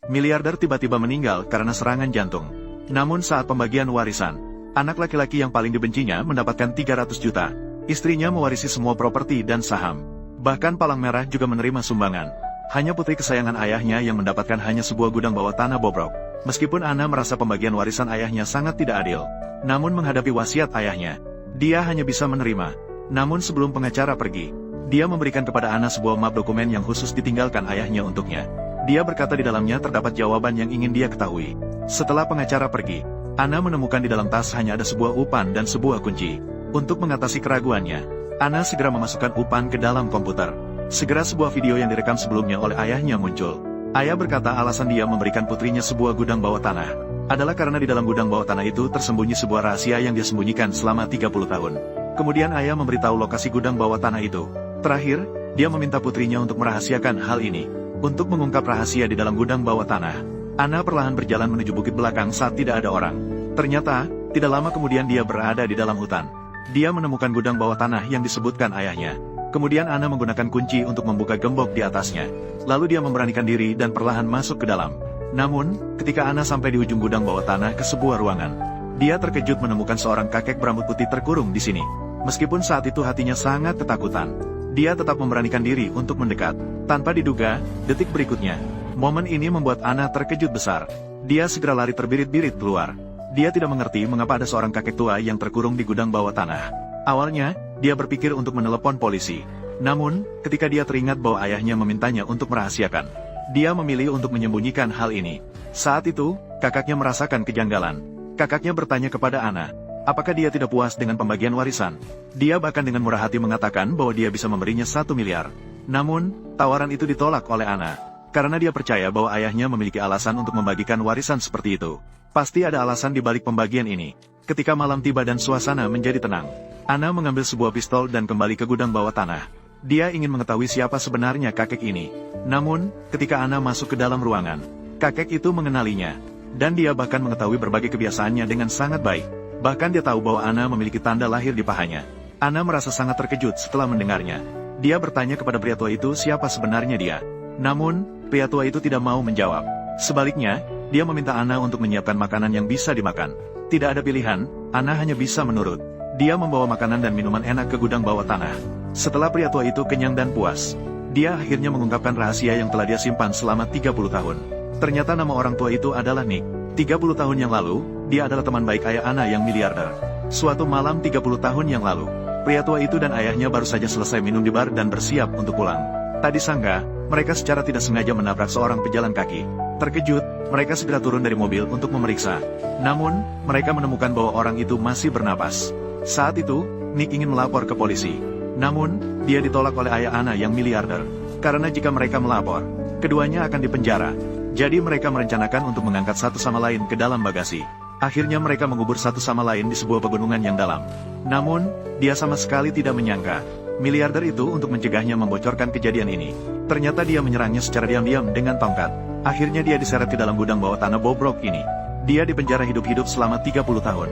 miliarder tiba-tiba meninggal karena serangan jantung. Namun saat pembagian warisan, anak laki-laki yang paling dibencinya mendapatkan 300 juta. Istrinya mewarisi semua properti dan saham. Bahkan Palang Merah juga menerima sumbangan. Hanya putri kesayangan ayahnya yang mendapatkan hanya sebuah gudang bawah tanah bobrok. Meskipun Ana merasa pembagian warisan ayahnya sangat tidak adil, namun menghadapi wasiat ayahnya, dia hanya bisa menerima. Namun sebelum pengacara pergi, dia memberikan kepada Ana sebuah map dokumen yang khusus ditinggalkan ayahnya untuknya. Dia berkata di dalamnya terdapat jawaban yang ingin dia ketahui. Setelah pengacara pergi, Ana menemukan di dalam tas hanya ada sebuah upan dan sebuah kunci. Untuk mengatasi keraguannya, Ana segera memasukkan upan ke dalam komputer. Segera sebuah video yang direkam sebelumnya oleh ayahnya muncul. Ayah berkata alasan dia memberikan putrinya sebuah gudang bawah tanah adalah karena di dalam gudang bawah tanah itu tersembunyi sebuah rahasia yang dia sembunyikan selama 30 tahun. Kemudian ayah memberitahu lokasi gudang bawah tanah itu. Terakhir, dia meminta putrinya untuk merahasiakan hal ini. Untuk mengungkap rahasia di dalam gudang bawah tanah, Ana perlahan berjalan menuju bukit belakang saat tidak ada orang. Ternyata, tidak lama kemudian dia berada di dalam hutan. Dia menemukan gudang bawah tanah yang disebutkan ayahnya. Kemudian Ana menggunakan kunci untuk membuka gembok di atasnya. Lalu dia memberanikan diri dan perlahan masuk ke dalam. Namun, ketika Ana sampai di ujung gudang bawah tanah ke sebuah ruangan, dia terkejut menemukan seorang kakek berambut putih terkurung di sini. Meskipun saat itu hatinya sangat ketakutan, dia tetap memberanikan diri untuk mendekat. Tanpa diduga, detik berikutnya, momen ini membuat Ana terkejut besar. Dia segera lari terbirit-birit keluar. Dia tidak mengerti mengapa ada seorang kakek tua yang terkurung di gudang bawah tanah. Awalnya, dia berpikir untuk menelepon polisi. Namun, ketika dia teringat bahwa ayahnya memintanya untuk merahasiakan, dia memilih untuk menyembunyikan hal ini. Saat itu, kakaknya merasakan kejanggalan. Kakaknya bertanya kepada Ana, apakah dia tidak puas dengan pembagian warisan? Dia bahkan dengan murah hati mengatakan bahwa dia bisa memberinya 1 miliar. Namun, tawaran itu ditolak oleh Ana, karena dia percaya bahwa ayahnya memiliki alasan untuk membagikan warisan seperti itu. Pasti ada alasan di balik pembagian ini. Ketika malam tiba dan suasana menjadi tenang, Ana mengambil sebuah pistol dan kembali ke gudang bawah tanah. Dia ingin mengetahui siapa sebenarnya kakek ini. Namun, ketika Ana masuk ke dalam ruangan, kakek itu mengenalinya. Dan dia bahkan mengetahui berbagai kebiasaannya dengan sangat baik. Bahkan dia tahu bahwa Ana memiliki tanda lahir di pahanya. Ana merasa sangat terkejut setelah mendengarnya. Dia bertanya kepada pria tua itu siapa sebenarnya dia. Namun, pria tua itu tidak mau menjawab. Sebaliknya, dia meminta Ana untuk menyiapkan makanan yang bisa dimakan. Tidak ada pilihan, Ana hanya bisa menurut. Dia membawa makanan dan minuman enak ke gudang bawah tanah. Setelah pria tua itu kenyang dan puas, dia akhirnya mengungkapkan rahasia yang telah dia simpan selama 30 tahun. Ternyata nama orang tua itu adalah Nick. 30 tahun yang lalu, dia adalah teman baik ayah Ana yang miliarder. Suatu malam 30 tahun yang lalu, pria tua itu dan ayahnya baru saja selesai minum di bar dan bersiap untuk pulang. Tak disangka, mereka secara tidak sengaja menabrak seorang pejalan kaki. Terkejut, mereka segera turun dari mobil untuk memeriksa. Namun, mereka menemukan bahwa orang itu masih bernapas. Saat itu, Nick ingin melapor ke polisi. Namun, dia ditolak oleh ayah Ana yang miliarder. Karena jika mereka melapor, keduanya akan dipenjara. Jadi mereka merencanakan untuk mengangkat satu sama lain ke dalam bagasi. Akhirnya mereka mengubur satu sama lain di sebuah pegunungan yang dalam. Namun, dia sama sekali tidak menyangka miliarder itu untuk mencegahnya membocorkan kejadian ini. Ternyata dia menyerangnya secara diam-diam dengan tongkat. Akhirnya dia diseret ke dalam gudang bawah tanah bobrok ini. Dia dipenjara hidup-hidup selama 30 tahun.